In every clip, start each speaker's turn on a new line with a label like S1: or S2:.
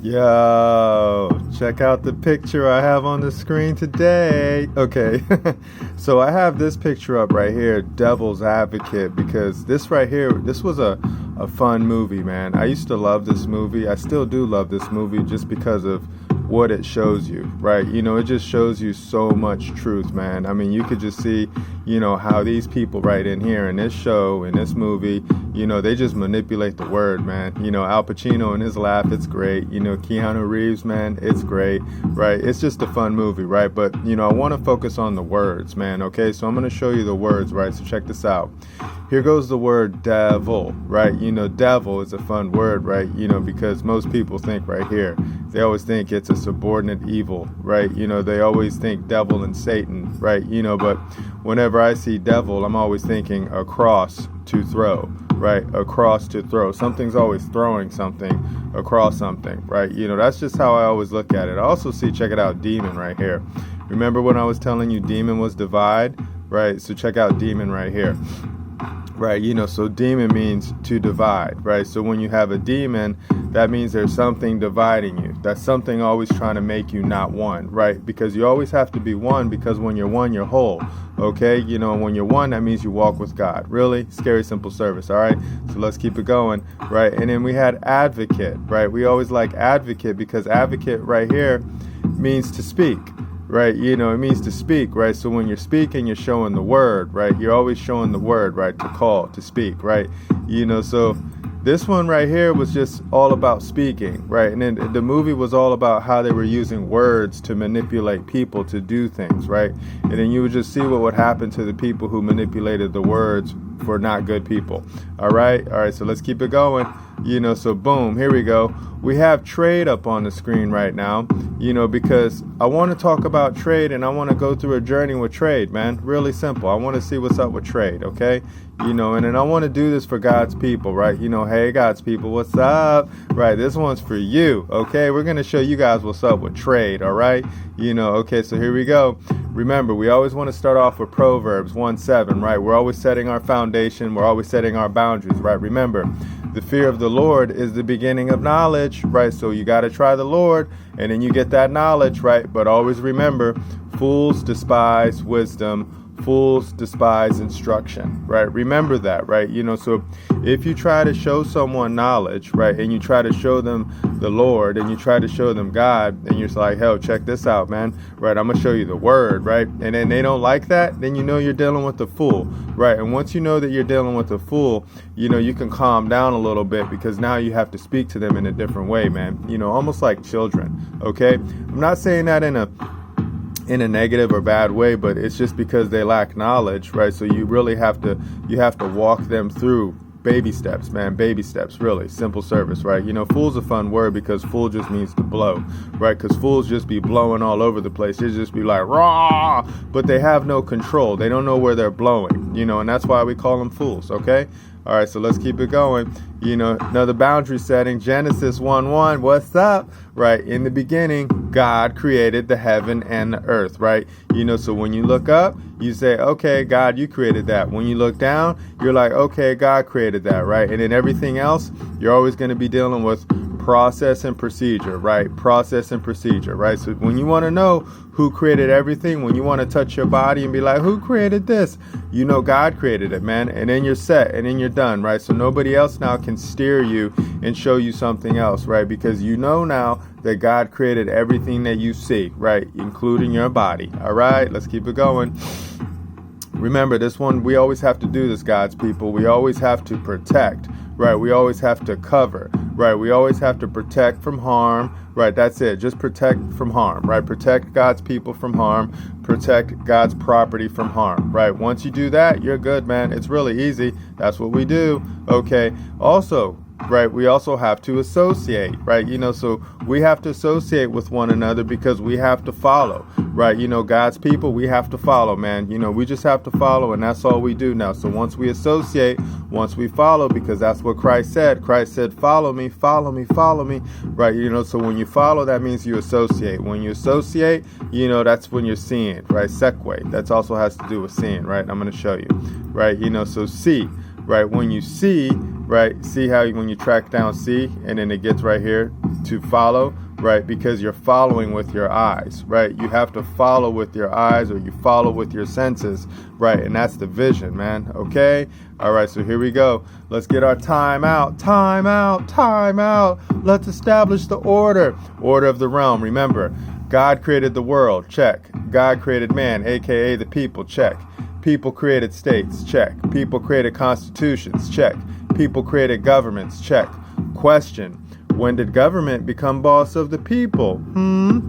S1: Yo, check out the picture I have on the screen today. Okay, so I have this picture up right here, Devil's Advocate, because this right here, this was a fun movie, man. I used to love this movie. I still do love this movie just because of what it shows you, right? You know, it just shows you so much truth, man. I mean, you could just see, you know, how these people right in here in this show, in this movie, you know, they just manipulate the word, man. You know, Al Pacino and his laugh, it's great. You know, Keanu Reeves, man, it's great, right? It's just a fun movie, right? But, you know, I want to focus on the words, man, okay? So I'm going to show you the words, right? So check this out. Here goes the word devil, right? You know, devil is a fun word, right? You know, because most people think right here, they always think it's a subordinate evil, right? You know, they always think devil and Satan, right? You know, but whenever I see devil, I'm always thinking across to throw, right? Across to throw. Something's always throwing something across something, right? You know, that's just how I always look at it. I also see, check it out, demon right here. Remember when I was telling you demon was divide, right? So check out demon right here. Right, you know, so demon means to divide, right? So when you have a demon, that means there's something dividing you. That's something always trying to make you not one, right? Because you always have to be one, because when you're one, you're whole, okay? You know, when you're one, that means you walk with God. Really? Scary simple service, all right? So let's keep it going, right? And then we had advocate, right? We always like advocate because advocate right here means to speak. Right, you know, it means to speak, right? So when you're speaking, you're showing the word, right? You're always showing the word, right? To call, to speak, right? You know, so this one right here was just all about speaking, right? And then the movie was all about how they were using words to manipulate people to do things, right? And then you would just see what would happen to the people who manipulated the words for not good people. All right, so let's keep it going. You know, so boom, here we go. We have trade up on the screen right now, you know, because I want to talk about trade and I want to go through a journey with trade, man. Really simple. I want to see what's up with trade, okay? You know, and then I want to do this for God's people, right? You know, hey, God's people, what's up? Right, this one's for you, okay? We're going to show you guys what's up with trade, all right? You know, okay, so here we go. Remember, we always want to start off with Proverbs 1:7, right? We're always setting our foundation. We're always setting our boundaries, right? Remember, the fear of the Lord is the beginning of knowledge, right? So you got to try the Lord, and then you get that knowledge, right? But always remember, fools despise wisdom. Fools despise instruction, right? Remember that, right? You know, so if you try to show someone knowledge, right, and you try to show them the Lord and you try to show them God, and you're just like, hell, check this out, man, right? I'm going to show you the word, right? And then they don't like that, then you know you're dealing with the fool, right? And once you know that you're dealing with the fool, you know, you can calm down a little bit because now you have to speak to them in a different way, man. You know, almost like children, okay? I'm not saying that in a negative or bad way, but it's just because they lack knowledge, right? So you really have to walk them through baby steps, man. Baby steps, really simple service, right? You know, fool's a fun word because fool just means to blow, right? Because fools just be blowing all over the place. They just be like raw, but they have no control. They don't know where they're blowing, you know, and that's why we call them fools. Okay. All right, so let's keep it going. You know, another boundary setting, Genesis 1:1, what's up? Right, in the beginning, God created the heaven and the earth, right? You know, so when you look up, you say, okay, God, you created that. When you look down, you're like, okay, God created that, right? And then everything else, you're always going to be dealing with process and procedure, right? Process and procedure, right? So when you want to know who created everything, when you want to touch your body and be like, who created this? You know, God created it, man. And then you're set and then you're done, right? So nobody else now can steer you and show you something else, right? Because you know now that God created everything that you see, right? Including your body. All right, let's keep it going. Remember this one, we always have to do this, God's people. We always have to protect, right? We always have to cover, right? We always have to protect from harm, right? That's it. Just protect from harm, right? Protect God's people from harm. Protect God's property from harm, right? Once you do that, you're good, man. It's really easy. That's what we do. Okay. Also, right, we also have to associate, right? You know, so we have to associate with one another because we have to follow, right? You know, God's people, we have to follow, man. You know, we just have to follow, and that's all we do now. So once we associate, once we follow, because that's what Christ said. Christ said, follow me, follow me, follow me, right? You know, so when you follow, that means you associate. When you associate, you know, that's when you're seeing, right? Segue, that also has to do with seeing, right? I'm going to show you, right? You know, so see, right? When you see, right, see how when you track down C and then it gets right here to follow, right? Because you're following with your eyes, right? You have to follow with your eyes, or you follow with your senses, right? And that's the vision, man. Okay? All right, so here we go. Let's get our time out. Time out. Time out. Let's establish the order. Order of the realm. Remember, God created the world. Check. God created man, aka the people. Check. People created states. Check. People created constitutions. Check. People created governments. Check. Question. When did government become boss of the people?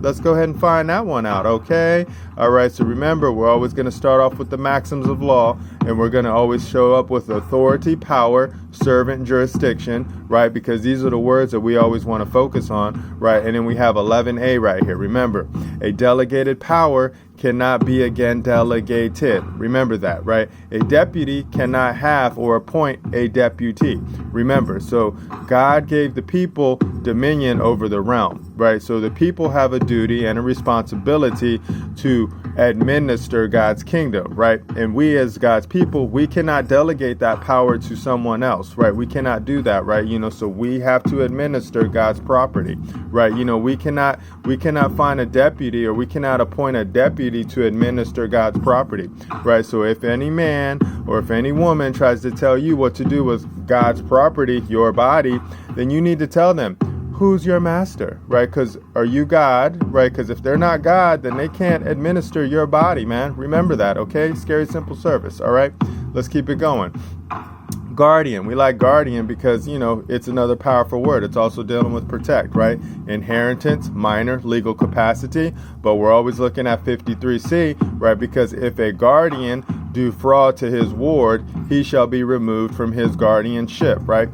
S1: Let's go ahead and find that one out, okay? All right, so remember, we're always going to start off with the maxims of law, and we're going to always show up with authority, power, servant, jurisdiction, right? Because these are the words that we always want to focus on, right? And then we have 11A right here. Remember, a delegated power cannot be again delegated. Remember that, right? A deputy cannot have or appoint a deputy. Remember, so God gave the people dominion over the realm, right? So the people have a duty and a responsibility to administer God's kingdom, right? And we as God's people, we cannot delegate that power to someone else, right? We cannot do that, right? So we have to administer God's property, right? We cannot find a deputy, or we cannot appoint a deputy to administer God's property, right? So if any man or if any woman tries to tell you what to do with God's property, your body, then you need to tell them, who's your master, right? Because are you God, right? Because if they're not God, then they can't administer your body, man. Remember that, okay? Scary simple service, all right? Let's keep it going. Guardian. We like guardian because, it's another powerful word. It's also dealing with protect, right? Inheritance, minor, legal capacity. But we're always looking at 53C, right? Because if a guardian do fraud to his ward, he shall be removed from his guardianship, right?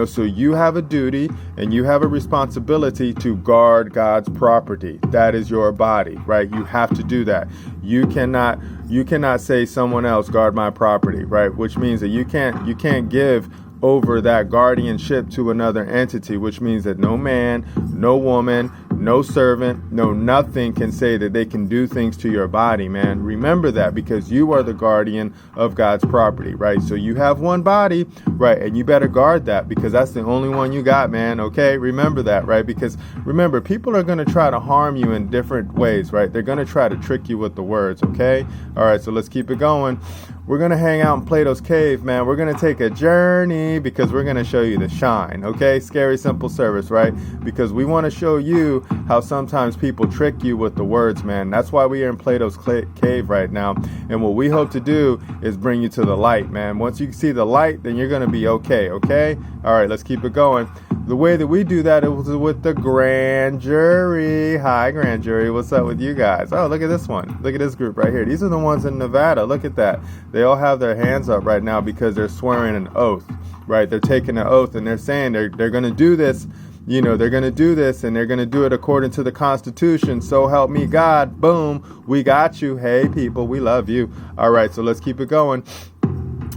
S1: So you have a duty and you have a responsibility to guard God's property. That is your body, right? You have to do that. You cannot say someone else guard my property, right? Which means that you can't give over that guardianship to another entity, which means that no man, no woman, no servant, no nothing can say that they can do things to your body, man. Remember that, because you are the guardian of God's property, right? So you have one body, right? And you better guard that, because that's the only one you got, man. Okay? Remember that, right? Because remember, people are going to try to harm you in different ways, right? They're going to try to trick you with the words, okay? All right, so let's keep it going. We're going to hang out in Plato's cave, man. We're going to take a journey because we're going to show you the shine, okay? Scary simple service, right? Because we want to show you how sometimes people trick you with the words, man. That's why we are in Plato's cave right now. And what we hope to do is bring you to the light, man. Once you see the light, then you're going to be okay, okay? All right, let's keep it going. The way that we do that is with the grand jury. Hi, grand jury. What's up with you guys? Oh, look at this one. Look at this group right here. These are the ones in Nevada. Look at that. They all have their hands up right now because they're swearing an oath, right? They're taking an oath and they're saying they're going to do this. They're going to do this and they're going to do it according to the Constitution. So help me God. Boom. We got you. Hey, people, we love you. All right, so let's keep it going.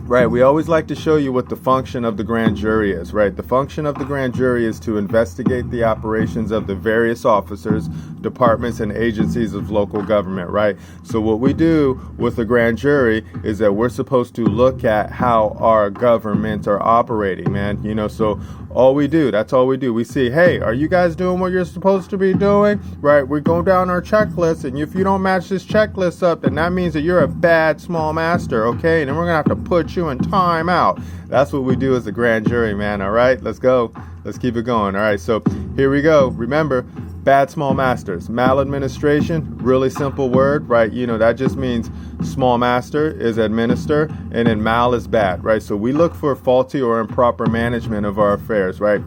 S1: Right, we always like to show you what the function of the grand jury is, right? The function of the grand jury is to investigate the operations of the various officers, departments, and agencies of local government, right? So what we do with the grand jury is that we're supposed to look at how our governments are operating, man. So that's all we do. We see, hey, are you guys doing what you're supposed to be doing? Right, we go down our checklist, and if you don't match this checklist up, then that means that you're a bad small master, okay? And then we're going to have to put you in time out. That's what we do as a grand jury, man. All right, let's go. Let's keep it going. All right, so here we go. Remember, bad small masters. Maladministration, really simple word, right? That just means small master is administer, and then mal is bad, right? So we look for faulty or improper management of our affairs, right?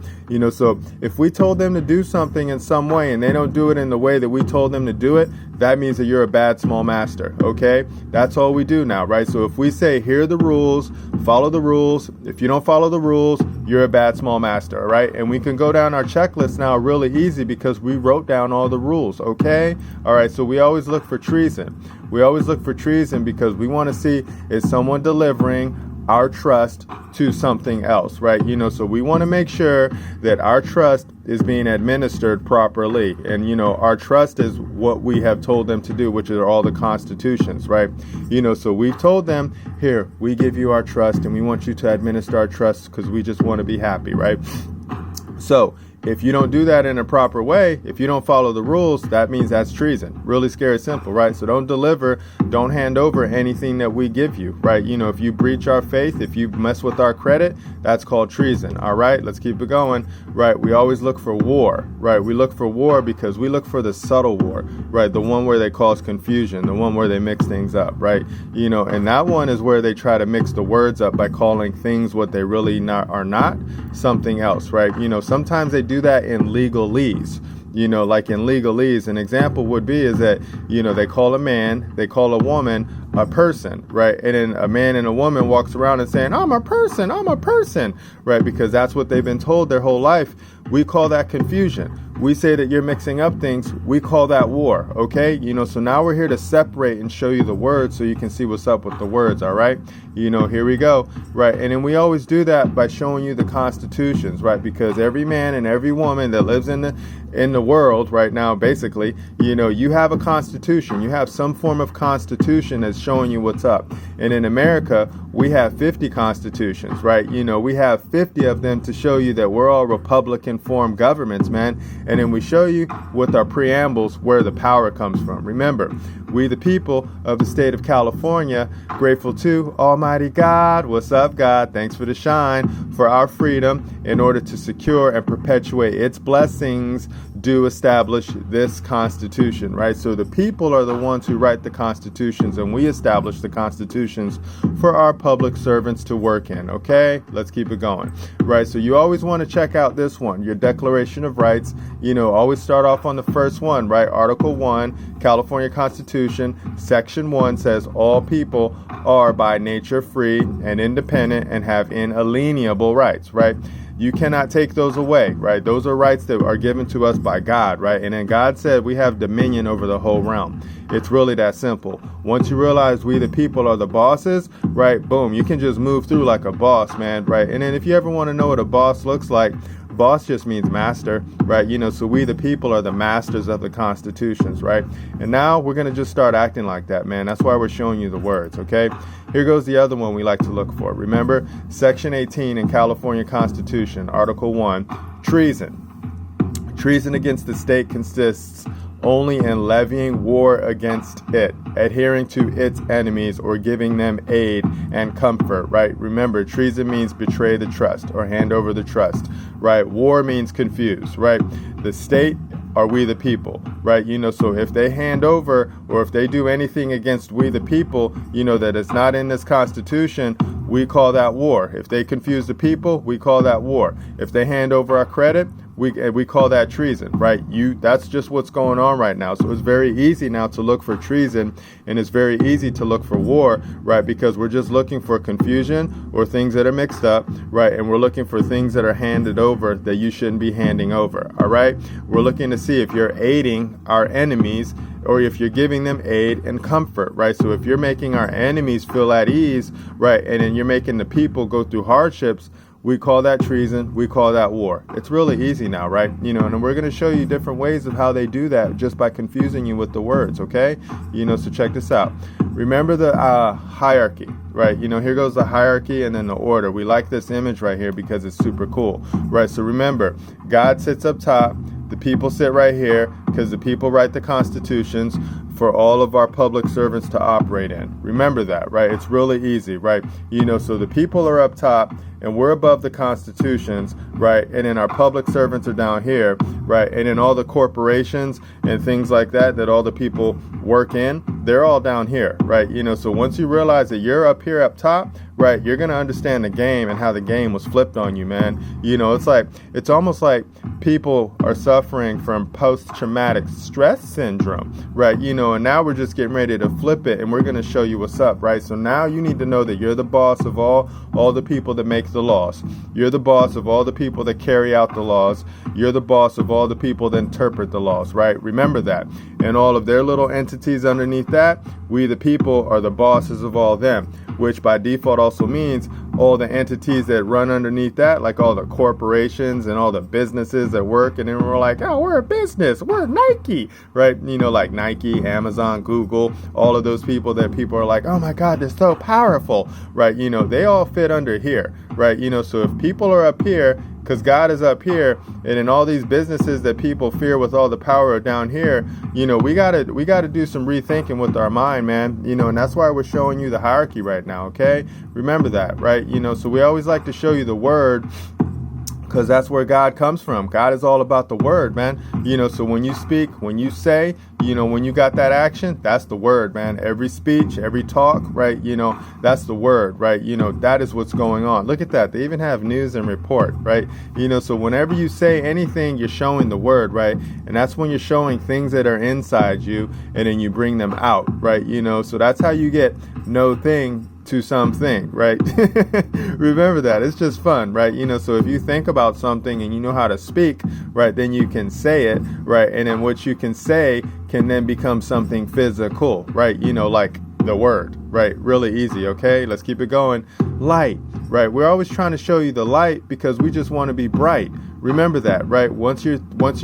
S1: So if we told them to do something in some way and they don't do it in the way that we told them to do it, that means that you're a bad small master, okay? That's all we do now, right? So if we say, here are the rules, follow the rules. If you don't follow the rules, you're a bad small master, all right? And we can go down our checklist now really easy because we wrote down all the rules, okay? All right, so we always look for treason. We always look for treason because we want to see, is someone delivering our trust to something else, right? So we want to make sure that our trust is being administered properly. And, our trust is what we have told them to do, which are all the constitutions, right? So we've told them, here, we give you our trust and we want you to administer our trust because we just want to be happy, right? So if you don't do that in a proper way, if you don't follow the rules, that means that's treason. Really scary simple, right? So don't hand over anything that we give you, right? If you breach our faith, if you mess with our credit, that's called treason. All right, let's keep it going, right? We always look for war, right? We look for war because we look for the subtle war, right? The one where they cause confusion, the one where they mix things up, right? And that one is where they try to mix the words up by calling things what they really are not something else, right? Sometimes they do that in legalese. Like in legalese, an example would be is that, they call a man, they call a woman a person, right? And then a man and a woman walks around and saying, I'm a person, right? Because that's what they've been told their whole life. We call that confusion. We say that you're mixing up things. We call that war, okay? So now we're here to separate and show you the words so you can see what's up with the words, all right? Here we go, right? And then we always do that by showing you the constitutions, right? Because every man and every woman that lives in the world right now, basically, you have a constitution. You have some form of constitution that's showing you what's up. And in America, we have 50 constitutions, right? We have 50 of them to show you that we're all Republican form governments, man. And then we show you with our preambles where the power comes from. Remember, we the people of the state of California, grateful to Almighty God. What's up, God? Thanks for the shine, for our freedom, in order to secure and perpetuate its blessings, do establish this Constitution, right? So the people are the ones who write the constitutions, and we establish the constitutions for our public servants to work in, okay? Let's keep it going, right? So you always want to check out this one, your Declaration of Rights. Always start off on the first one, right? Article 1, California Constitution, Section 1 says all people are by nature free and independent and have inalienable rights, right? You cannot take those away, right? Those are rights that are given to us by God, right? And then God said we have dominion over the whole realm. It's really that simple. Once you realize we the people are the bosses, right? Boom, you can just move through like a boss, man, right? And then if you ever want to know what a boss looks like, boss just means master, right? So we the people are the masters of the constitutions, right? And now we're going to just start acting like that, man. That's why we're showing you the words, okay? Here goes the other one we like to look for. Remember, Section 18 in California Constitution, Article 1, treason. Treason against the state consists only in levying war against it, adhering to its enemies, or giving them aid and comfort, right? Remember, treason means betray the trust or hand over the trust, right? War means confuse, right? The state are we the people, right? So if they hand over or if they do anything against we the people, that it's not in this Constitution, we call that war. If they confuse the people, we call that war. If they hand over our credit, we call that treason, right? That's just what's going on right now. So it's very easy now to look for treason, and it's very easy to look for war, right? Because we're just looking for confusion or things that are mixed up, right? And we're looking for things that are handed over that you shouldn't be handing over, all right? We're looking to see if you're aiding our enemies or if you're giving them aid and comfort, right? So if you're making our enemies feel at ease, right, and then you're making the people go through hardships, we call that treason. We call that war. It's really easy now, right? And we're going to show you different ways of how they do that just by confusing you with the words, okay? So check this out. Remember the hierarchy, right? Here goes the hierarchy and then the order. We like this image right here because it's super cool, right? So remember, God sits up top. The people sit right here because the people write the constitutions for all of our public servants to operate in. Remember that, right? It's really easy, right? So the people are up top and we're above the constitutions, right? And then our public servants are down here, right? And then all the corporations and things like that all the people work in, they're all down here, right? So once you realize that you're up here up top, right, you're going to understand the game and how the game was flipped on you, man. It's almost like people are suffering from post-traumatic stress syndrome, right? And now we're just getting ready to flip it and we're going to show you what's up, right? So now you need to know that you're the boss of all the people that make the laws. You're the boss of all the people that carry out the laws. You're the boss of all the people that interpret the laws, right? Remember that. And all of their little entities underneath that, we the people are the bosses of all them, which by default also means all the entities that run underneath that, like all the corporations and all the businesses that work. And then we're like, oh, we're a business, we're Nike, right? Like Nike, Amazon, Google, all of those people that people are like, oh my God, they're so powerful, right? They all fit under here, right? So if people are up here, because God is up here, and in all these businesses that people fear with all the power are down here, we gotta do some rethinking with our mind, man. And that's why we're showing you the hierarchy right now, okay? Remember that, right? So we always like to show you the word, because that's where God comes from. God is all about the word, man. So when you speak, when you say, when you got that action, that's the word, man. Every speech, every talk, right? That's the word, right? That is what's going on. Look at that. They even have news and report, right? So whenever you say anything, you're showing the word, right? And that's when you're showing things that are inside you, and then you bring them out, right? So that's how you get no thing to something, right? Remember that. It's just fun, right? So if you think about something and you know how to speak, right, then you can say it, right? And then what you can say can then become something physical, right? Like the word, right? Really easy, okay? Let's keep it going. Light, right? We're always trying to show you the light because we just want to be bright. Remember that, right? Once you're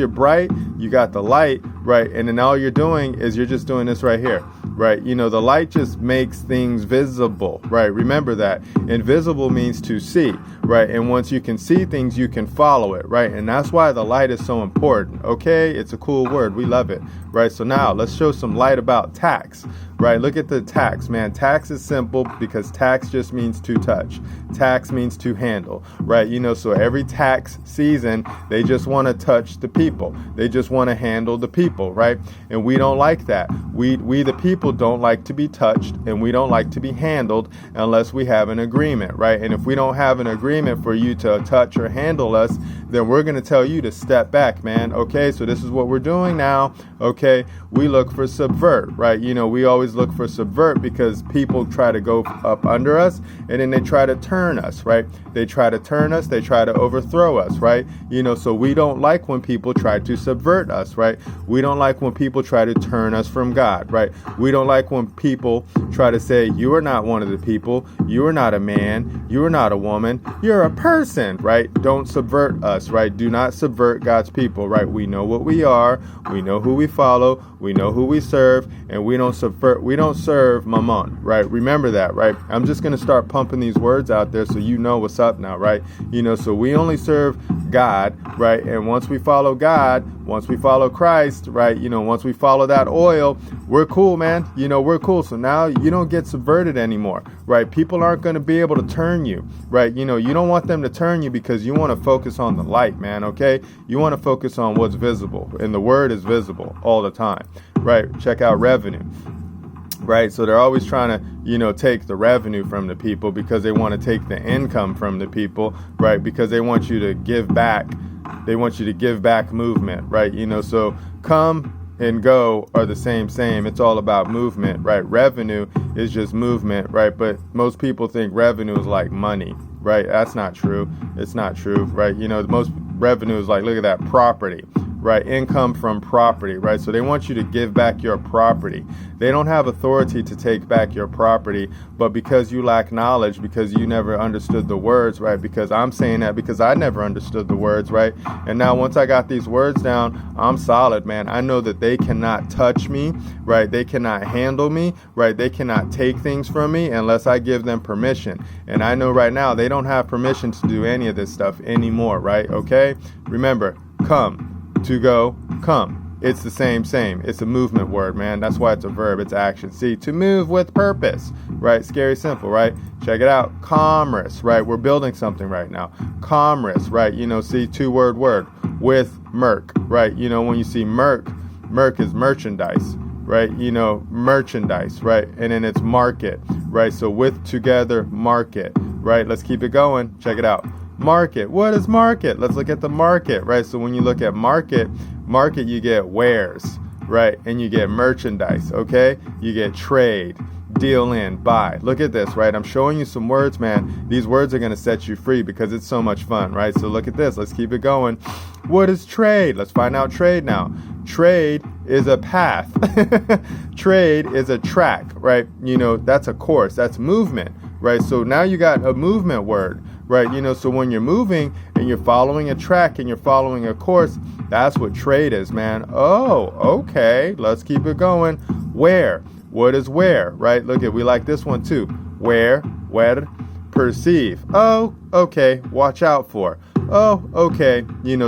S1: bright, you got the light, right? And then all you're doing is you're just doing this right here, right? The light just makes things visible, right? Remember that. Invisible means to see, right? And once you can see things, you can follow it, right? And that's why the light is so important, okay? It's a cool word. We love it, right? So now let's show some light about tax, right? Look at the tax, man. Tax is simple because tax just means to touch. Tax means to handle, right? So every tax season, they just want to touch the people. They just want to handle the people, right? And we don't like that. We the people don't like to be touched, and we don't like to be handled unless we have an agreement, right? And if we don't have an agreement for you to touch or handle us, then we're going to tell you to step back, man. Okay, so this is what we're doing now. Okay, we look for subvert, right? We always look for subvert because people try to go up under us, and then they try to turn us, right? They try to turn us, they try to overthrow us, right? So we don't like when people try to subvert us, right? We don't like when people try to turn us from God, right? We don't like when people try to say, you are not one of the people, you are not a man, you are not a woman, you're a person, right? Don't subvert us, right? Do not subvert God's people, right? We know what we are, we know who we follow, we know who we serve, and we don't serve mammon, right? Remember that, right? I'm just going to start pumping these words out there so you know what's up now, right? So we only serve God, right? And once we follow God, once we follow Christ, right? Once we follow that oil, we're cool, man. We're cool. So now you don't get subverted anymore, right? People aren't going to be able to turn you, right? You don't want them to turn you because you want to focus on the light, man, okay? You want to focus on what's visible, and the word is visible all the time, right? Check out revenue. Right, so they're always trying to, take the revenue from the people because they want to take the income from the people, right? Because they want you to give back. They want you to give back movement, right? So come and go are the same. It's all about movement, right? Revenue is just movement, right? But most people think revenue is like money, right? That's not true. It's not true, right? Most revenue is like, look at that, property. Right, income from property, right? So they want you to give back your property. They don't have authority to take back your property, but because you lack knowledge, because you never understood the words, right? Because I'm saying that because I never understood the words, right? And now once I got these words down, I'm solid, man. I know that they cannot touch me, right? They cannot handle me, right? They cannot take things from me unless I give them permission. And I know right now they don't have permission to do any of this stuff anymore, right? Okay? Remember, come. To go, come. It's the same. It's a movement word, man. That's why it's a verb. It's action. See, to move with purpose, right? Scary simple, right? Check it out. Commerce, right? We're building something right now. Commerce, right? See, two-word word with Merc, right? When you see Merc is merchandise, right? Merchandise, right? And then it's market, right? So with, together, market, right? Let's keep it going. Check it out. Market. What is market? Let's look at the market, right? So when you look at market, you get wares, right? And you get merchandise, okay? You get trade, deal in, buy. Look at this, right? I'm showing you some words, man. These words are going to set you free because it's so much fun, right? So look at this. Let's keep it going. What is trade? Let's find out trade now. Trade is a path. Trade is a track, right? That's a course. That's movement. right? So now you got a movement word, right? So when you're moving and you're following a track and you're following a course, that's what trade is, man. Oh, okay, let's keep it going. Where? What is where, right? Look at, we like this one too. Where, perceive. Oh, okay, watch out for. Oh, okay,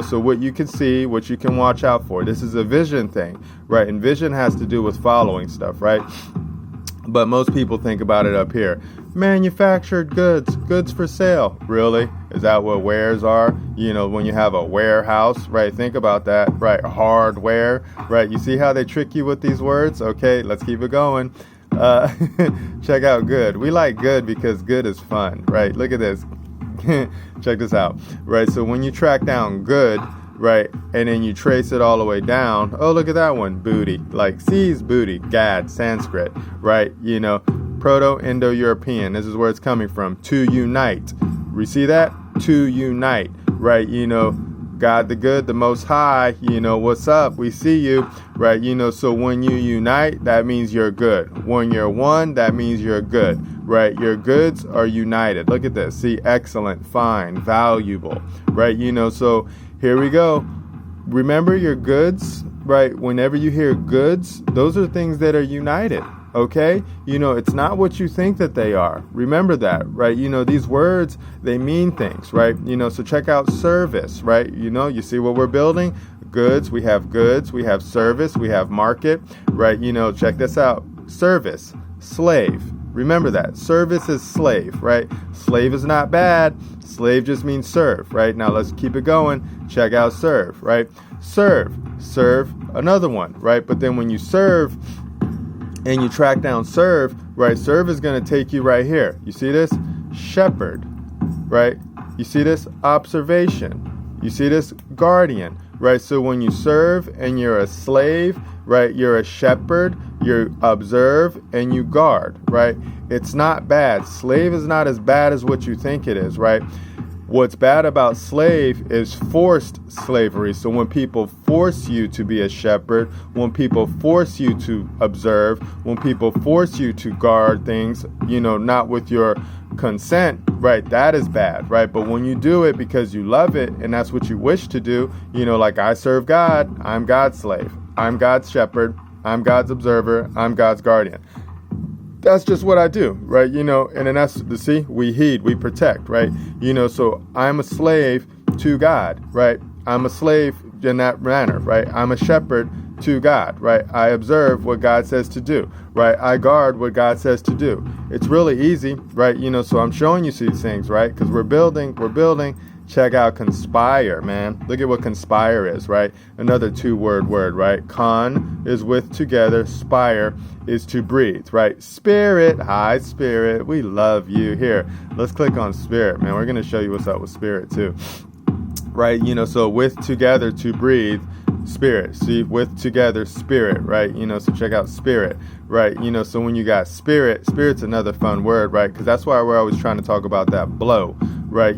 S1: so what you can see, what you can watch out for. This is a vision thing, right? And vision has to do with following stuff, right? But most people think about it up here. Manufactured goods for sale. Really? Is that what wares are? When you have a warehouse, right? Think about that, right? Hardware, right? You see how they trick you with these words? Okay, let's keep it going. Check out good. We like good because good is fun, right? Look at this. Check this out, right? So when you track down good, right, and then you trace it all the way down, oh, look at that one, booty, like C's booty, gad, Sanskrit, right? Proto-Indo-European, this is where it's coming from, to unite. We see that? To unite, right? God the good, the most high, what's up? We see you, right? So when you unite, that means you're good. When you're one, that means you're good, right? Your goods are united. Look at this. See, excellent, fine, valuable, right? So here we go. Remember your goods, right? Whenever you hear goods, those are things that are united. Okay? It's not what you think that they are. Remember that, right? These words, they mean things, right? So check out service, right? You see what we're building? Goods, we have service, we have market, right? Check this out. Service, slave. Remember that. Service is slave, right? Slave is not bad. Slave just means serve, right? Now let's keep it going. Check out serve, right? Serve, another one, right? But then when you serve, and you track down serve, right? Serve is going to take you right here. You see this? Shepherd, right? You see this? Observation. You see this? Guardian, right? So when you serve and you're a slave, right? You're a shepherd, you observe, and you guard, right? It's not bad. Slave is not as bad as what you think it is, right? What's bad about slave is forced slavery. So when people force you to be a shepherd, when people force you to observe, when people force you to guard things, not with your consent, right, that is bad, right? But when you do it because you love it and that's what you wish to do, like I serve God, I'm God's slave, I'm God's shepherd, I'm God's observer, I'm God's guardian. That's just what I do, right? And then that's, we heed, we protect, right? So I'm a slave to God, right? I'm a slave in that manner, right? I'm a shepherd to God, right? I observe what God says to do, right? I guard what God says to do. It's really easy, right? So I'm showing you these things, right? Because we're building. Check out conspire, man. Look at what conspire is, right? Another two-word word, right? Con is with together. Spire is to breathe, right? Spirit, hi spirit, we love you. Here, let's click on spirit, man. We're going to show you what's up with spirit too, right? So with together to breathe, spirit. See, with together, spirit, right? So check out spirit, right? So when you got spirit's another fun word, right? Because that's why we're always trying to talk about that blow, right?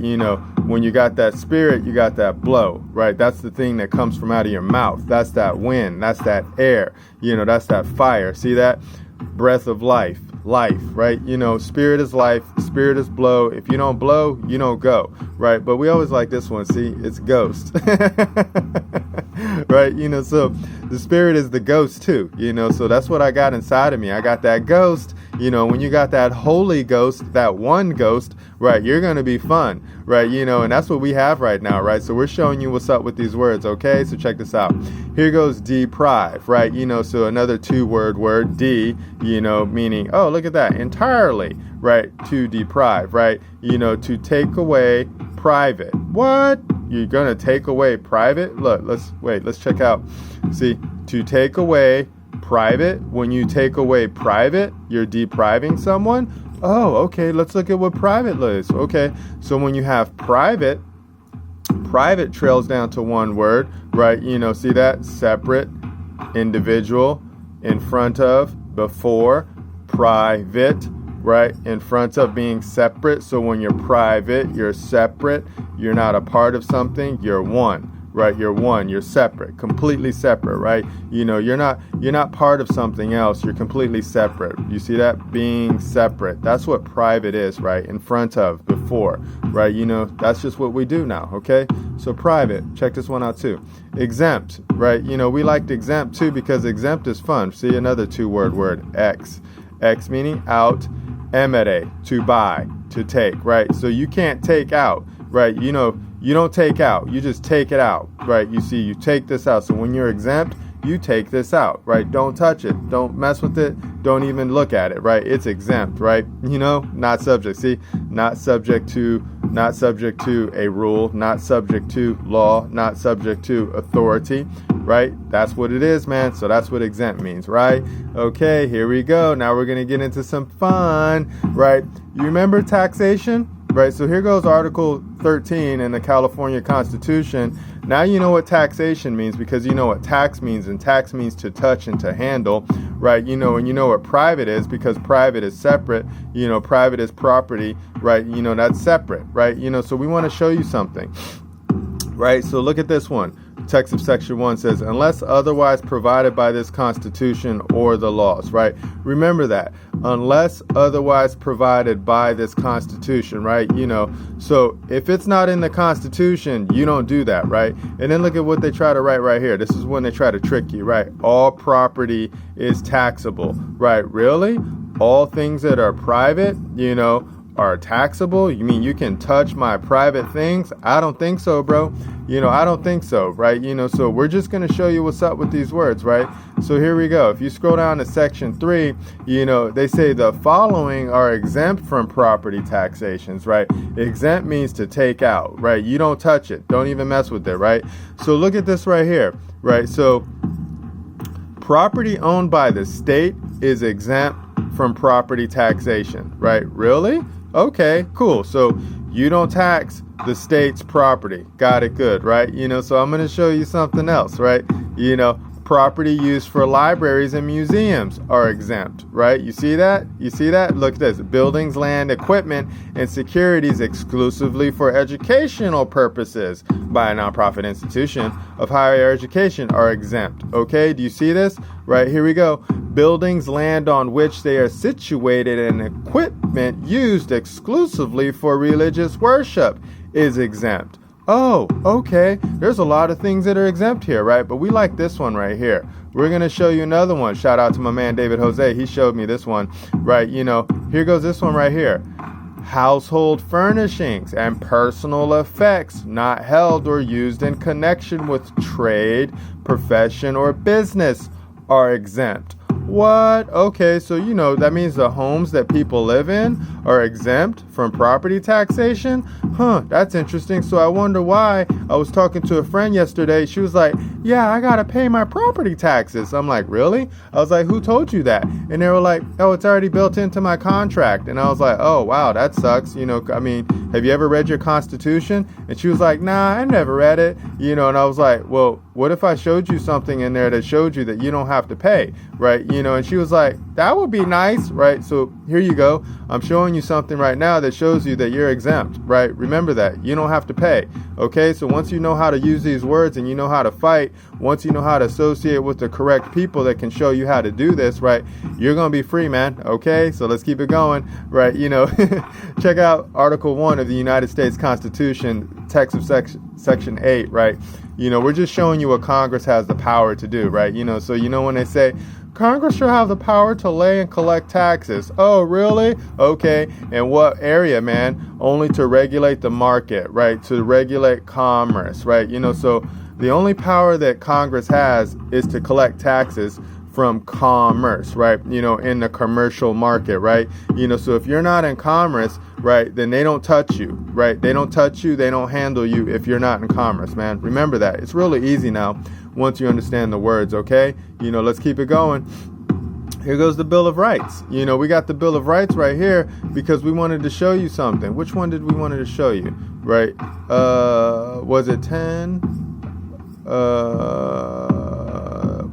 S1: When you got that spirit, you got that blow, right? That's the thing that comes from out of your mouth. That's that wind. That's that air. That's that fire. See that? Breath of life, right? Spirit is life. Spirit is blow. If you don't blow, you don't go, right? But we always like this one. See, it's ghost, right? So the spirit is the ghost too, so that's what I got inside of me. I got that ghost, when you got that Holy Ghost, that one ghost, right? You're going to be fun, right? And that's what we have right now, right? So we're showing you what's up with these words, okay? So check this out. Here goes deprive, right? So another two-word word, meaning, oh, look at that, entirely, right? To deprive, right? To take away private. What? You're going to take away private? Look, let's check out. See, to take away private. When you take away private, you're depriving someone. Oh, okay, let's look at what private is. Okay, so when you have private trails down to one word, right? See that? Separate, individual, in front of, before, private, right? In front of, being separate. So when you're private, you're separate, you're not a part of something, you're one, right? You're one, you're separate, completely separate, right? You're not part of something else. You're completely separate. You see that? Being separate. That's what private is, right? In front of, before, right? That's just what we do now, okay? So private, check this one out too. Exempt, right? We liked exempt too because exempt is fun. See, another two-word word, ex. Ex meaning out, emere, to buy, to take, right? So you can't take out, right? You don't take out, you just take it out, right? You take this out. So when you're exempt, you take this out, right? Don't touch it, don't mess with it, don't even look at it, right? It's exempt, right? Not subject. See, not subject to a rule, not subject to law, not subject to authority, right? That's what it is, man. So that's what exempt means, right? Okay, here we go. Now we're going to get into some fun, right? You remember taxation, right? So here goes Article 13 in the California Constitution. Now you know what taxation means because you know what tax means, and tax means to touch and to handle, right? And you know what private is because private is separate. Private is property, right? That's separate, right? So we want to show you something, right? So look at this one. Text of section 1 says, unless otherwise provided by this Constitution or the laws, right? Remember that. Unless otherwise provided by this Constitution, right? So if it's not in the Constitution, you don't do that, right? And then look at what they try to write right here. This is when they try to trick you, right? All property is taxable, right? Really? All things that are private, are taxable? You mean you can touch my private things? I don't think so, bro. I don't think so, right? So we're just going to show you what's up with these words, right? So here we go. If you scroll down to section 3, they say the following are exempt from property taxations, right? Exempt means to take out, right? You don't touch it. Don't even mess with it, right? So look at this right here, right? So property owned by the state is exempt from property taxation, right? Really? Okay, cool. So you don't tax the state's property. Got it, good, right? So I'm going to show you something else, right? Property used for libraries and museums are exempt, right? You see that? Look at this. Buildings, land, equipment, and securities exclusively for educational purposes by a nonprofit institution of higher education are exempt. Okay, do you see this? Right, here we go. Buildings, land on which they are situated, and equipment used exclusively for religious worship is exempt. Oh, okay. There's a lot of things that are exempt here, right? But we like this one right here. We're going to show you another one. Shout out to my man, David Jose. He showed me this one, right? Here goes this one right here. Household furnishings and personal effects not held or used in connection with trade, profession, or business are exempt. What? Okay, so that means the homes that people live in are exempt from property taxation? Huh, that's interesting. So I wonder why. I was talking to a friend yesterday. She was like, yeah, I gotta pay my property taxes. I'm like, really? I was like, who told you that? And they were like, oh, it's already built into my contract. And I was like, oh, wow, that sucks. Have you ever read your Constitution? And she was like, nah, I never read it. And I was like, well, what if I showed you something in there that showed you that you don't have to pay, right? And she was like, that would be nice, right? So here you go. I'm showing you something right now that shows you that you're exempt, right? Remember that. You don't have to pay, okay? So once you know how to use these words and you know how to fight, once you know how to associate with the correct people that can show you how to do this, right, you're going to be free, man, okay? So let's keep it going, right? Check out Article 1 of the United States Constitution, text of Section 8, right? We're just showing you what Congress has the power to do, right? So when they say, Congress shall have the power to lay and collect taxes. Oh, really? Okay. And what area, man? Only to regulate the market, right? To regulate commerce, right? So the only power that Congress has is to collect taxes from commerce, right? In the commercial market, right? So if you're not in commerce, right, then they don't touch you, right? They don't touch you, they don't handle you if you're not in commerce, man. Remember that. It's really easy now once you understand the words, okay? Let's keep it going. Here goes the Bill of Rights. We got the Bill of Rights right here because we wanted to show you something. Which one did we wanted to show you, right? Was it 10?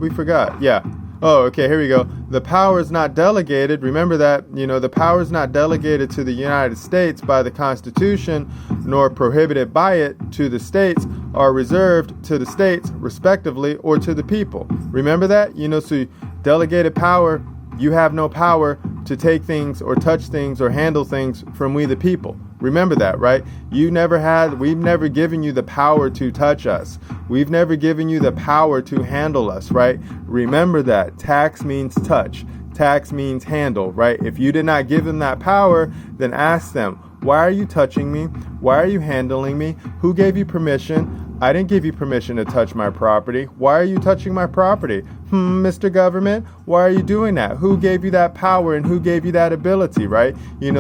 S1: We forgot. Yeah. Oh, okay, here we go. The power is not delegated. Remember that, the power is not delegated to the United States by the Constitution, nor prohibited by it to the states, are reserved to the states, respectively, or to the people. Remember that? So delegated power, you have no power to take things or touch things or handle things from we the people. Remember that, right? We've never given you the power to touch us. We've never given you the power to handle us, right? Remember that. Tax means touch. Tax means handle, right? If you did not give them that power, then ask them, why are you touching me? Why are you handling me? Who gave you permission? I didn't give you permission to touch my property. Why are you touching my property? Mr. Government, why are you doing that? Who gave you that power and who gave you that ability, right?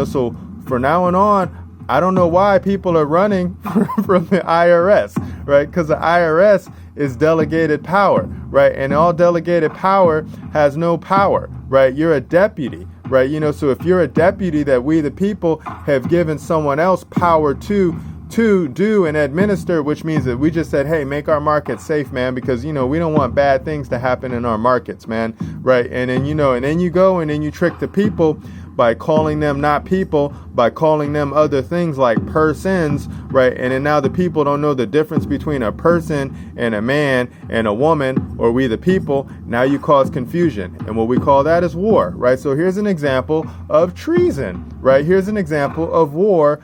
S1: So for now on, I don't know why people are running from the IRS, right? Because the IRS is delegated power, right? And all delegated power has no power, right? You're a deputy, right? So if you're a deputy that we the people have given someone else power to do and administer, which means that we just said, hey, make our markets safe, man, because, we don't want bad things to happen in our markets, man, right? And then, and then you go and then you trick the people by calling them not people, by calling them other things like persons, right? And then now the people don't know the difference between a person and a man and a woman, or we the people. Now you cause confusion. And what we call that is war, right? So here's an example of treason, right? Here's an example of war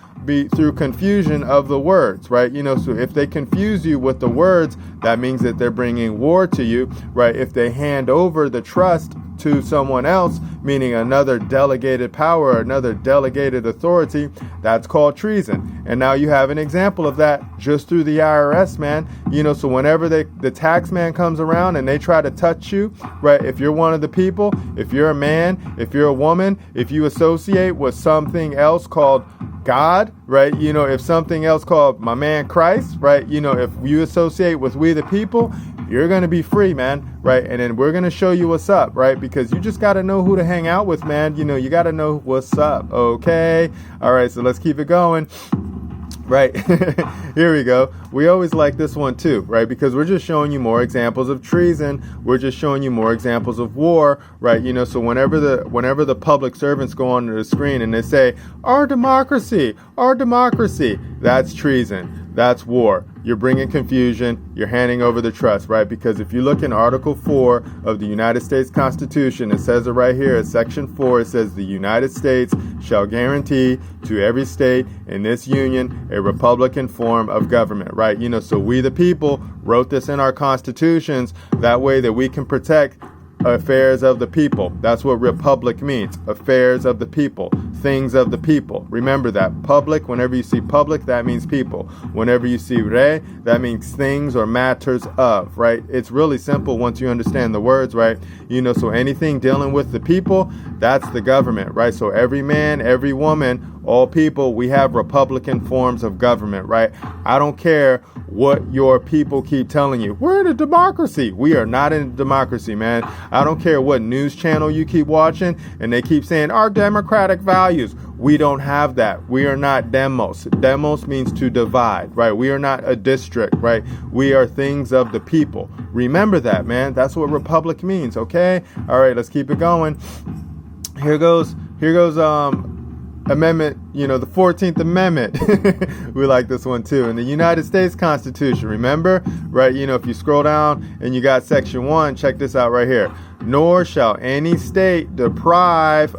S1: through confusion of the words, right? So if they confuse you with the words, that means that they're bringing war to you, right? If they hand over the trust to someone else, meaning another delegated power, another delegated authority, that's called treason. And now you have an example of that just through the IRS, man. So whenever the tax man comes around and they try to touch you, right? If you're one of the people, if you're a man, if you're a woman, if you associate with something else called God, right? If something else called my man Christ, right? If you associate with we the people, you're going to be free, man, right? And then we're going to show you what's up, right? Because you just got to know who to hang out with, man. You got to know what's up, okay? All right, so let's keep it going. Right, here we go. We always like this one too, right? Because we're just showing you more examples of treason. We're just showing you more examples of war, right? So whenever the public servants go onto the screen and they say, our democracy, that's treason. That's war. You're bringing confusion. You're handing over the trust, right? Because if you look in Article 4 of the United States Constitution, it says it right here in Section 4. It says the United States shall guarantee to every state in this union a Republican form of government, right? So we the people wrote this in our constitutions that way that we can protect affairs of the people. That's what republic means. Affairs of the people. Things of the people. Remember that. Public, whenever you see public, that means people. Whenever you see re, that means things or matters of, right? It's really simple once you understand the words, right? So anything dealing with the people, that's the government, right? So every man, every woman, all people, we have Republican forms of government, right? I don't care what your people keep telling you. We're in a democracy. We are not in a democracy, man. I don't care what news channel you keep watching and they keep saying our democratic values. We don't have that. We are not demos. Demos means to divide, right? We are not a district, right? We are things of the people. Remember that, man. That's what republic means, okay? All right, let's keep it going. Here goes Amendment, the 14th Amendment. We like this one too. In the United States Constitution, remember, right? If you scroll down and you got Section 1, check this out right here. Nor shall any state deprive,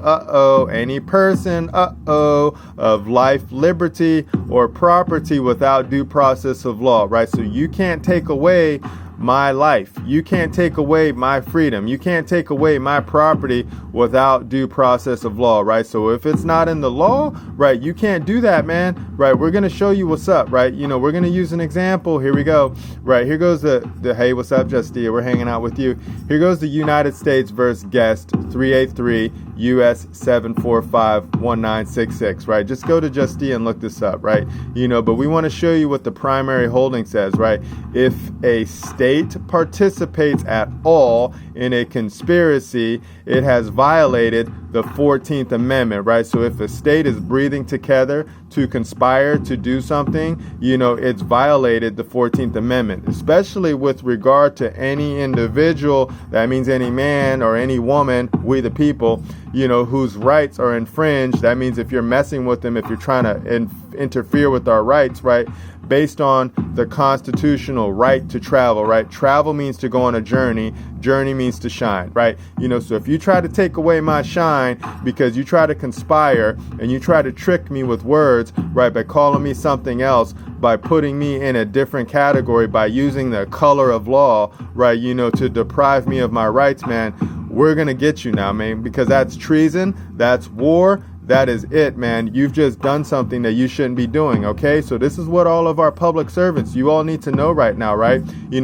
S1: any person, of life, liberty, or property without due process of law, right? So you can't take away my life. You can't take away my freedom. You can't take away my property without due process of law, right? So if it's not in the law, right, you can't do that, man, right? We're going to show you what's up, right? We're going to use an example. Here we go, right? Here goes the hey, what's up, Justia? We're hanging out with you. Here goes the United States versus Guest 383 US 7451966, right? Just go to Justia and look this up, right? But we want to show you what the primary holding says, right? If a state participates at all in a conspiracy, it has violated the 14th Amendment, right? So if a state is breathing together to conspire to do something, it's violated the 14th Amendment, especially with regard to any individual. That means any man or any woman, we the people, whose rights are infringed. That means if you're messing with them, if you're trying to interfere with our rights, right? based on the constitutional right to travel, right? Travel means to go on a journey. Journey means to shine, right? So if you try to take away my shine because you try to conspire and you try to trick me with words, right, by calling me something else, by putting me in a different category, by using the color of law, right, to deprive me of my rights, man, we're going to get you now, man, because that's treason, that's war. That is it, man. You've just done something that you shouldn't be doing, okay? So this is what all of our public servants, you all need to know right now, right?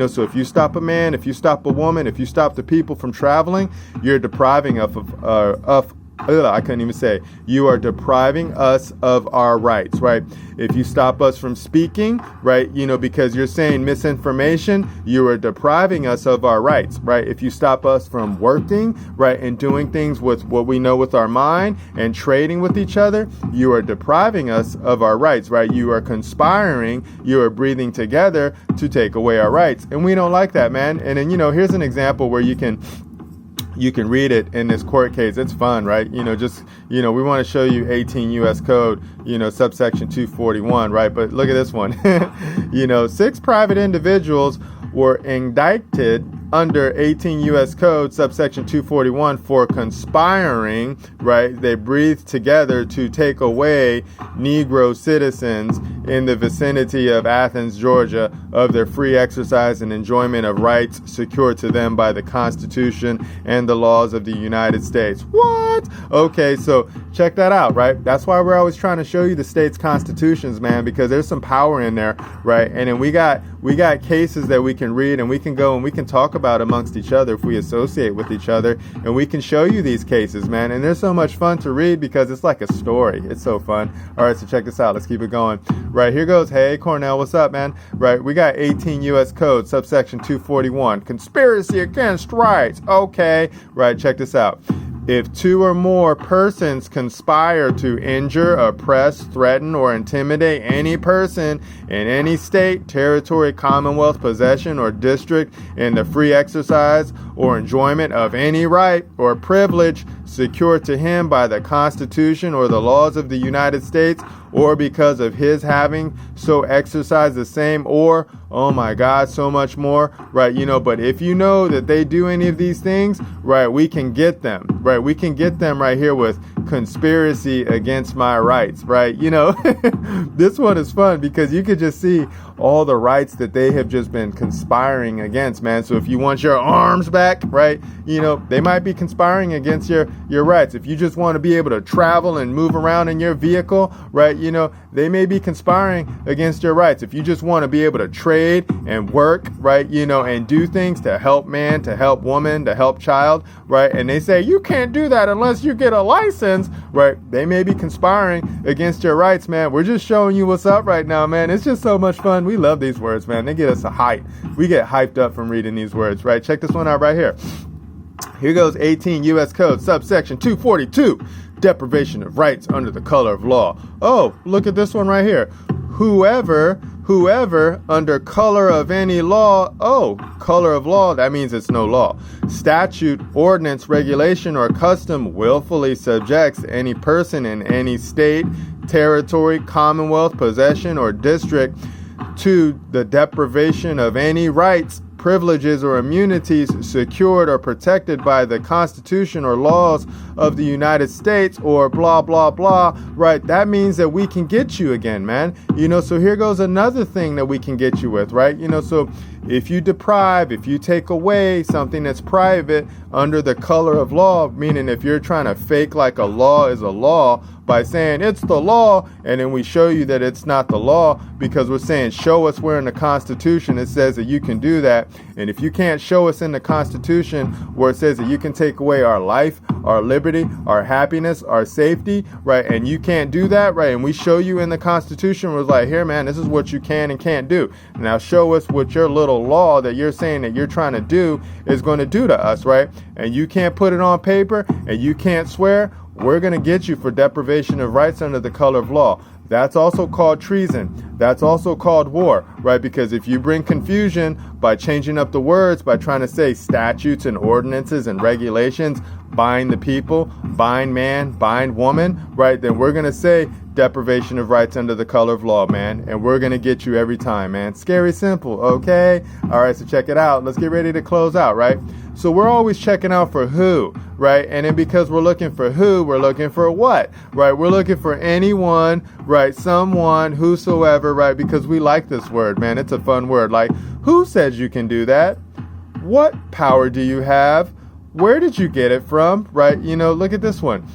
S1: So if you stop a man, if you stop a woman, if you stop the people from traveling, you're depriving I couldn't even say. You are depriving us of our rights, right? If you stop us from speaking, right, because you're saying misinformation, you are depriving us of our rights, right? If you stop us from working, right, and doing things with what we know with our mind and trading with each other, you are depriving us of our rights, right? You are conspiring, you are breathing together to take away our rights. And we don't like that, man. And then, here's an example where you can read it in this court case. It's fun, right? We want to show you 18 U.S. Code, subsection 241, right? But look at this one. 6 private individuals were indicted under 18 U.S. Code, subsection 241, for conspiring, right? They breathed together to take away Negro citizens in the vicinity of Athens, Georgia, of their free exercise and enjoyment of rights secured to them by the Constitution and the laws of the United States. What? Okay, so check that out, right? That's why we're always trying to show you the state's constitutions, man, because there's some power in there, right? And then we got cases that we can read, and we can go and we can talk about amongst each other if we associate with each other, and we can show you these cases, man. And they're so much fun to read because it's like a story. It's so fun. All right, so check this out. Let's keep it going. Right, here goes. Hey, Cornell, what's up, man? Right, we got 18 U.S. Code, subsection 241, conspiracy against rights. Okay, right, check this out. If 2 or more persons conspire to injure, oppress, threaten, or intimidate any person in any state, territory, commonwealth, possession, or district in the free exercise or enjoyment of any right or privilege secured to him by the Constitution or the laws of the United States, or because of his having so exercised the same, or, oh my God, so much more, right? But if you know that they do any of these things, right, we can get them, right? We can get them right here with conspiracy against my rights, right? This one is fun because you could just see all the rights that they have just been conspiring against, man. So if you want your arms back, right, they might be conspiring against your rights. If you just want to be able to travel and move around in your vehicle, right, they may be conspiring against your rights. If you just want to be able to trade and work, right, and do things to help man, to help woman, to help child, right, and they say you can't do that unless you get a license, right, they may be conspiring against your rights, man. We're just showing you what's up right now, man. It's just so much fun. We love these words, man. They get us a hype. We get hyped up from reading these words, right? Check this one out right here. Here goes 18 U.S. Code, subsection 242, deprivation of rights under the color of law. Oh, look at this one right here. Whoever under color of any law, color of law, that means it's no law. Statute, ordinance, regulation, or custom willfully subjects any person in any state, territory, commonwealth, possession, or district to the deprivation of any rights, privileges, or immunities secured or protected by the Constitution or laws of the United States, or blah, blah, blah, right? That means that we can get you again, man. So here goes another thing that we can get you with, right? So if you deprive, if you take away something that's private under the color of law, meaning if you're trying to fake like a law is a law by saying it's the law, and then we show you that it's not the law because we're saying show us where in the Constitution it says that you can do that. And if you can't show us in the Constitution where it says that you can take away our life, our liberty, our happiness, our safety, right, and you can't do that, right, and we show you in the Constitution, we're like, here, man, this is what you can and can't do. Now show us what your little law that you're saying that you're trying to do is going to do to us, right? And you can't put it on paper and you can't swear. We're going to get you for deprivation of rights under the color of law. That's also called treason. That's also called war, right? Because if you bring confusion by changing up the words, by trying to say statutes and ordinances and regulations, bind the people, bind man, bind woman, right? Then we're going to say deprivation of rights under the color of law, man. And we're going to get you every time, man. Scary simple, okay? All right, so check it out. Let's get ready to close out, right? So we're always checking out for who, right? And then because we're looking for who, we're looking for what, right? We're looking for anyone, right? Someone, whosoever, right? Because we like this word, man. It's a fun word. Like, who says you can do that? What power do you have? Where did you get it from, right? Look at this one.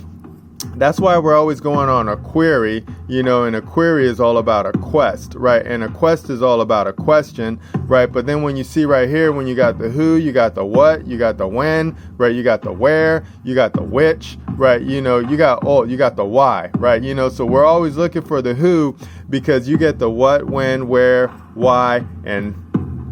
S1: That's why we're always going on a query, and a query is all about a quest, right? And a quest is all about a question, right? But then when you see right here, when you got the who, you got the what, you got the when, right? You got the where, you got the which, right? You got the why, right? So we're always looking for the who because you get the what, when, where, why, and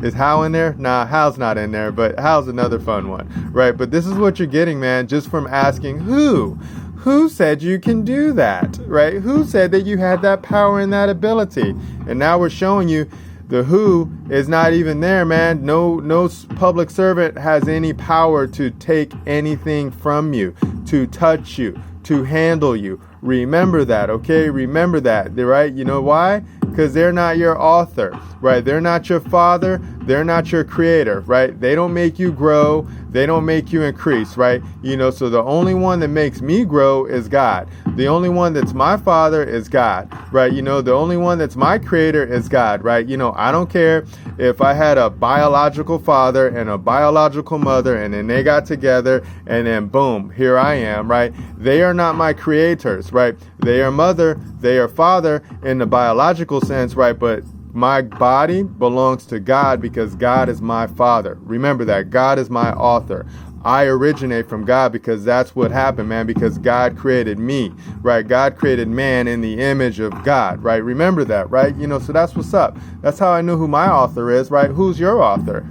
S1: is how in there? Nah, how's not in there, but how's another fun one, right? But this is what you're getting, man, just from asking who. Who said you can do that, right? Who said that you had that power and that ability? And now we're showing you the who is not even there, man. No public servant has any power to take anything from you, to touch you, to handle you. Remember that, okay? Remember that, right? You know why? Because they're not your author, right? They're not your father. They're not your creator, right? They don't make you grow. They don't make you increase, right? So the only one that makes me grow is God. The only one that's my father is God, right? The only one that's my creator is God, right? I don't care if I had a biological father and a biological mother and then they got together and then boom, here I am, right? They are not my creators, right? They are mother, they are father in the biological sense, right? But my body belongs to God because God is my father. Remember that. God is my author. I originate from God because that's what happened, man, because God created me, right? God created man in the image of God, right? Remember that, right? So that's what's up. That's how I knew who my author is, right? Who's your author?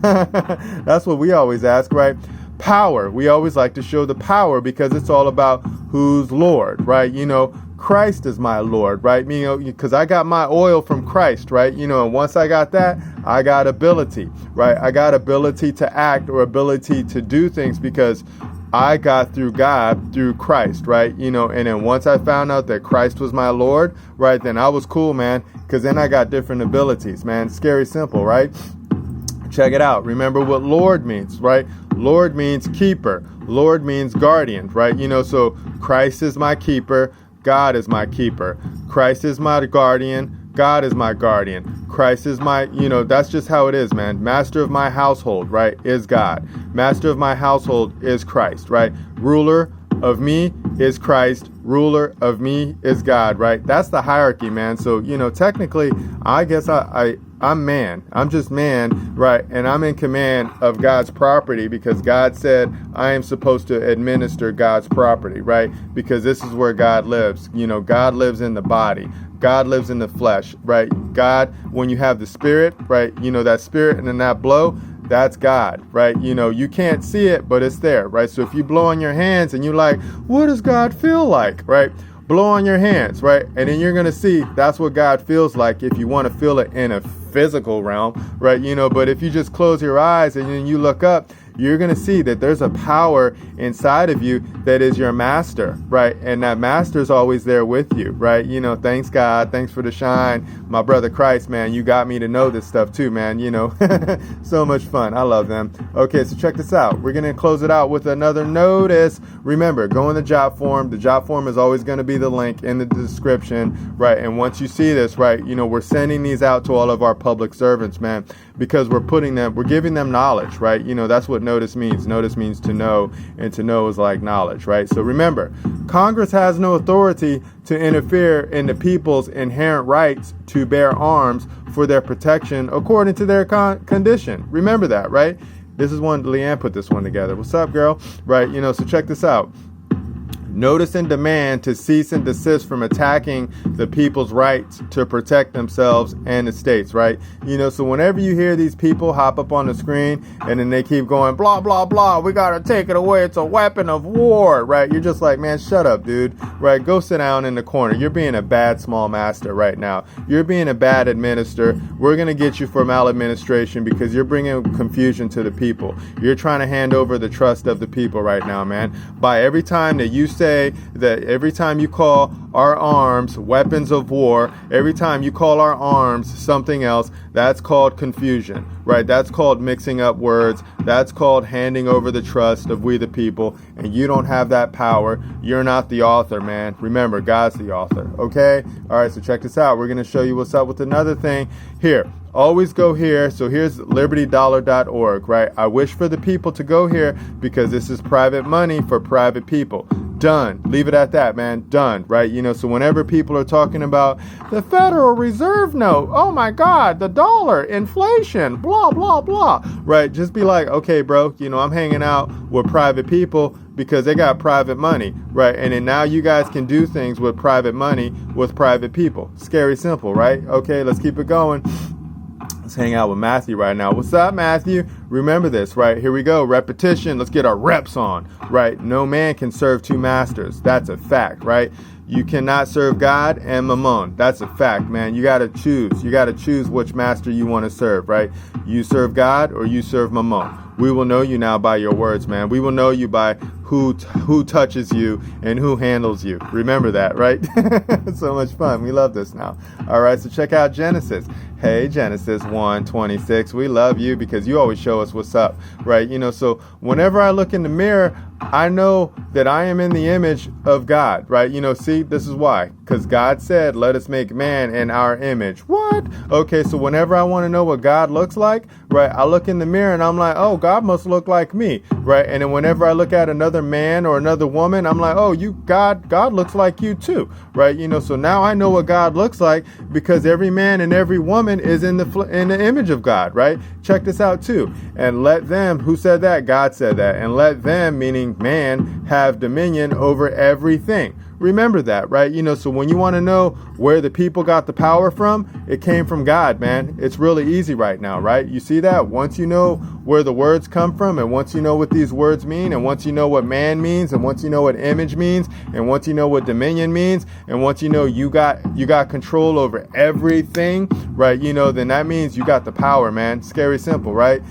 S1: That's what we always ask, right? Power. We always like to show the power because it's all about who's Lord, right? Christ is my Lord, right? Because I got my oil from Christ, right? And once I got that, I got ability, right? I got ability to act or ability to do things because I got through God, through Christ, right? And then once I found out that Christ was my Lord, right, then I was cool, man, because then I got different abilities, man. Scary simple, right? Check it out. Remember what Lord means, right? Lord means keeper. Lord means guardian, right? So Christ is my keeper. God is my keeper. Christ is my guardian. God is my guardian. Christ is my, that's just how it is, man. Master of my household, right, is God. Master of my household is Christ, right? Ruler of me is Christ. Ruler of me is God, right? That's the hierarchy, man. So, technically, I guess I'm man. I'm just man, right? And I'm in command of God's property because God said I am supposed to administer God's property, right? Because this is where God lives. God lives in the body. God lives in the flesh, right? God, when you have the spirit, right? That spirit and then that blow, that's God, right? You can't see it, but it's there, right? So if you blow on your hands and you're like, what does God feel like, right? Blow on your hands, right? And then you're going to see that's what God feels like if you want to feel it in a physical realm, right? But if you just close your eyes and then you look up, you're going to see that there's a power inside of you that is your master, right? And that master is always there with you, right? Thanks God. Thanks for the shine. My brother Christ, man, you got me to know this stuff too, man. So much fun. I love them. Okay, so check this out. We're going to close it out with another notice. Remember, go in the JotForm. The JotForm is always going to be the link in the description, right? And once you see this, right, we're sending these out to all of our public servants, man, because we're giving them knowledge, right? That's what notice means. Notice means to know, and to know is like knowledge, right? So remember, Congress has no authority to interfere in the people's inherent rights to bear arms for their protection according to their condition. Remember that, right? This is one, Leanne put this one together. What's up, girl? Right, so check this out. notice and demand to cease and desist from attacking the people's rights to protect themselves and the states, right? So whenever you hear these people hop up on the screen and then they keep going, blah, blah, blah, we got to take it away. It's a weapon of war, right? You're just like, man, shut up, dude, right? Go sit down in the corner. You're being a bad small master right now. You're being a bad administrator. We're going to get you for maladministration because you're bringing confusion to the people. You're trying to hand over the trust of the people right now, man. By every time that you say that, every time you call our arms weapons of war, every time you call our arms something else, that's called confusion, right? That's called mixing up words. That's called handing over the trust of we the people, and you don't have that power. You're not the author, man. Remember, God's the author, okay? All right, so check this out. We're going to show you what's up with another thing. Here, always go here. So here's libertydollar.org, right? I wish for the people to go here because this is private money for private people. Done. Leave it at that, man. Done, right? So whenever people are talking about the Federal Reserve note, oh my God, the dollar, inflation, blah, blah, blah, right? Just be like, okay, bro, I'm hanging out with private people because they got private money, right? And then now you guys can do things with private money with private people. Scary simple, right? Okay, let's keep it going. Let's hang out with Matthew right now. What's up, Matthew? Remember this, right? Here we go. Repetition. Let's get our reps on, right? No man can serve two masters. That's a fact, right? You cannot serve God and Mammon. That's a fact, man. You got to choose. You got to choose which master you want to serve, right? You serve God or you serve Mammon. We will know you now by your words, man. We will know you by who touches you and who handles you. Remember that, right? So much fun. We love this now. All right, so check out Genesis. Hey, Genesis 1:26. We love you because you always show us what's up, right? So whenever I look in the mirror, I know that I am in the image of God, right? See, this is why. Because God said, let us make man in our image. What? Okay, so whenever I want to know what God looks like, right, I look in the mirror and I'm like, oh, God must look like me, right? And then whenever I look at another man or another woman, I'm like, oh, God looks like you too, right? So now I know what God looks like because every man and every woman is in the image of God, right? Check this out too. And let them, who said that? God said that. And let them, meaning man, have dominion over everything. Remember that, right? So when you want to know where the people got the power from, it came from God, man. It's really easy right now, right? You see that? Once you know where the words come from, and once you know what these words mean, and once you know what man means, and once you know what image means, and once you know what dominion means, and once you know you got control over everything, right? Then that means you got the power, man. Scary simple, right?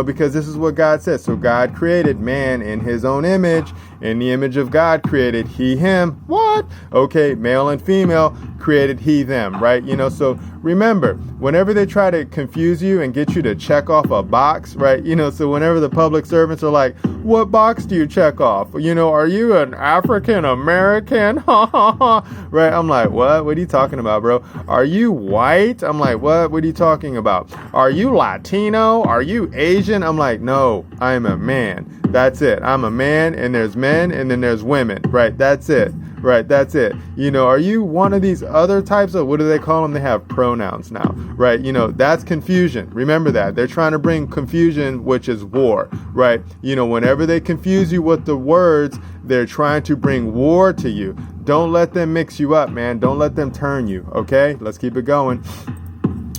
S1: Because this is what God says. So God created man in his own image. In the image of God created he, him. What? Okay, male and female created he, them, right? So remember, whenever they try to confuse you and get you to check off a box, right? So whenever the public servants are like, what box do you check off? Are you an African American? Right? I'm like, what? What are you talking about, bro? Are you white? I'm like, what? What are you talking about? Are you Latino? Are you Asian? I'm like, no, I'm a man. That's it. I'm a man, and there's men, and then there's women, right? That's it. Right, that's it. Are you one of these other types of, what do they call them? They have pronouns now, right? That's confusion. Remember that. They're trying to bring confusion, which is war, right? Whenever they confuse you with the words, they're trying to bring war to you. Don't let them mix you up, man. Don't let them turn you, okay? Let's keep it going.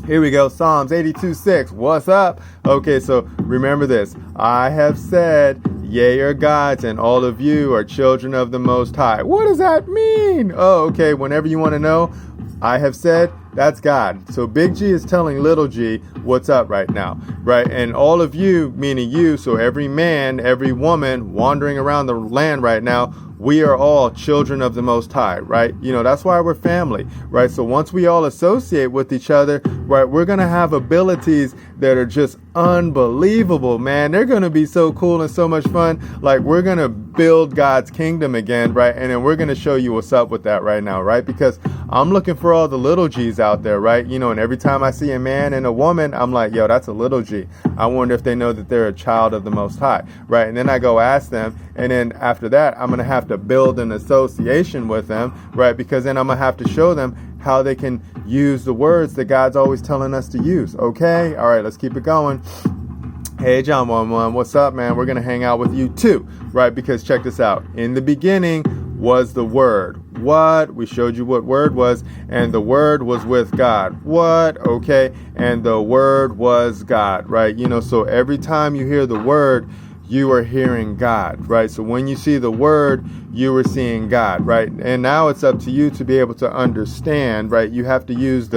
S1: Here we go. Psalms 82:6. What's up? Okay, so remember this. I have said, ye are gods, and all of you are children of the Most High. What does that mean? Oh, okay. Whenever you want to know, I have said, that's God. So big G is telling little g what's up right now, right? And all of you, meaning you, so every man, every woman wandering around the land right now, we are all children of the Most High, right? That's why we're family, right? So once we all associate with each other, right, we're going to have abilities that are just unbelievable, man. They're going to be so cool and so much fun. Like, we're going to build God's kingdom again, right? And then we're going to show you what's up with that right now, right? Because I'm looking for all the little G's out there, right? And every time I see a man and a woman, I'm like, yo, that's a little G. I wonder if they know that they're a child of the Most High, right? And then I go ask them, and then after that, I'm going to have to build an association with them, right? Because then I'm going to have to show them how they can use the words that God's always telling us to use, okay? All right, let's keep it going. Hey, John 11, what's up, man? We're going to hang out with you too, right? Because check this out. In the beginning was the Word. What? We showed you what Word was, and the Word was with God. What? Okay, and the Word was God, right? So every time you hear the Word, you are hearing God, right? So when you see the Word, you are seeing God, right? And now it's up to you to be able to understand, right? You have to use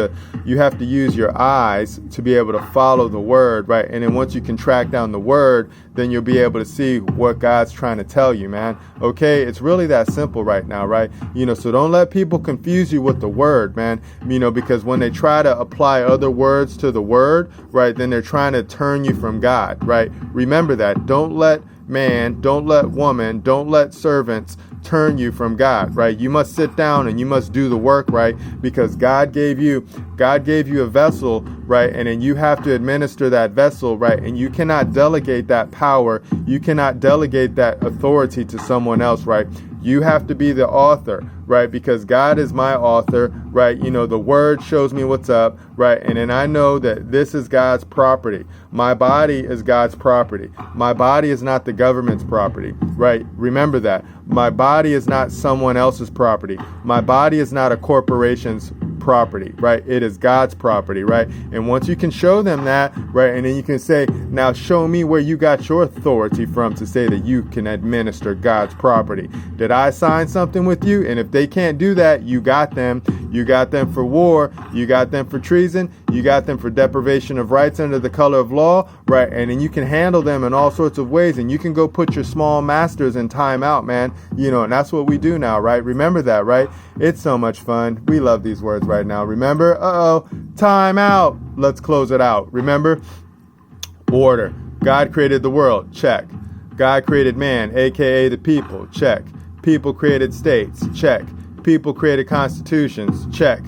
S1: your eyes to be able to follow the Word, right? And then once you can track down the Word, then you'll be able to see what God's trying to tell you, man. Okay, it's really that simple right now, right? So don't let people confuse you with the Word, man. Because when they try to apply other words to the Word, right, then they're trying to turn you from God, right? Remember that. Don't let man, don't let woman, don't let servants turn you from God, right? You must sit down and you must do the work, right? Because God gave you a vessel, right? And then you have to administer that vessel, right? And you cannot delegate that power. You cannot delegate that authority to someone else, right? You have to be the author, right? Because God is my author, right? The Word shows me what's up, right? And then I know that this is God's property. My body is God's property. My body is not the government's property, right? Remember that. My body is not someone else's property. My body is not a corporation's property, right? It is God's property, right? And once you can show them that, right, and then you can say, now show me where you got your authority from to say that you can administer God's property. Did I sign something with you? And if they can't do that, you got them. You got them for war. You got them for treason. You got them for deprivation of rights under the color of law, right? And then you can handle them in all sorts of ways. And you can go put your small masters in time out, man. And that's what we do now, right? Remember that, right? It's so much fun. We love these words right now. Remember? Time out. Let's close it out. Remember? Order. God created the world. Check. God created man, aka the people. Check. People created states. Check. People created constitutions. Check.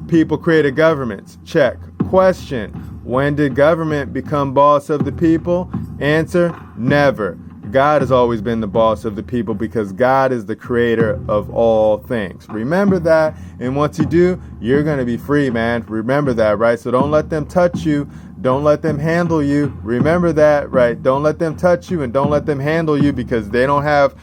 S1: People created governments. Check. Question. When did government become boss of the people? Answer. Never. God has always been the boss of the people because God is the creator of all things. Remember that. And once you do, you're going to be free, man. Remember that, right? So don't let them touch you. Don't let them handle you. Remember that, right? Don't let them touch you and don't let them handle you because they don't have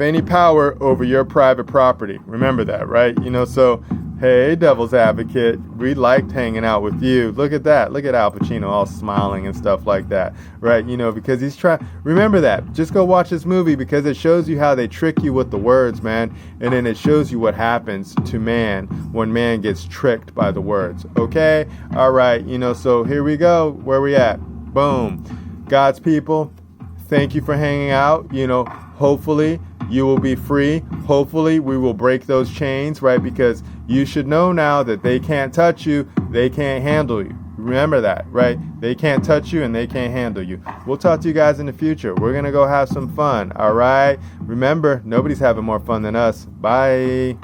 S1: any power over your private property. Remember that, right? So, hey, Devil's Advocate, we liked hanging out with you. Look at that. Look at Al Pacino all smiling and stuff like that, right? Because he's trying. Remember that. Just go watch this movie because it shows you how they trick you with the words, man. And then it shows you what happens to man when man gets tricked by the words. Okay? All right. So here we go. Where we at? Boom. God's people, thank you for hanging out. Hopefully you will be free. Hopefully we will break those chains, right? Because you should know now that they can't touch you. They can't handle you. Remember that, right? They can't touch you and they can't handle you. We'll talk to you guys in the future. We're going to go have some fun. All right. Remember, nobody's having more fun than us. Bye.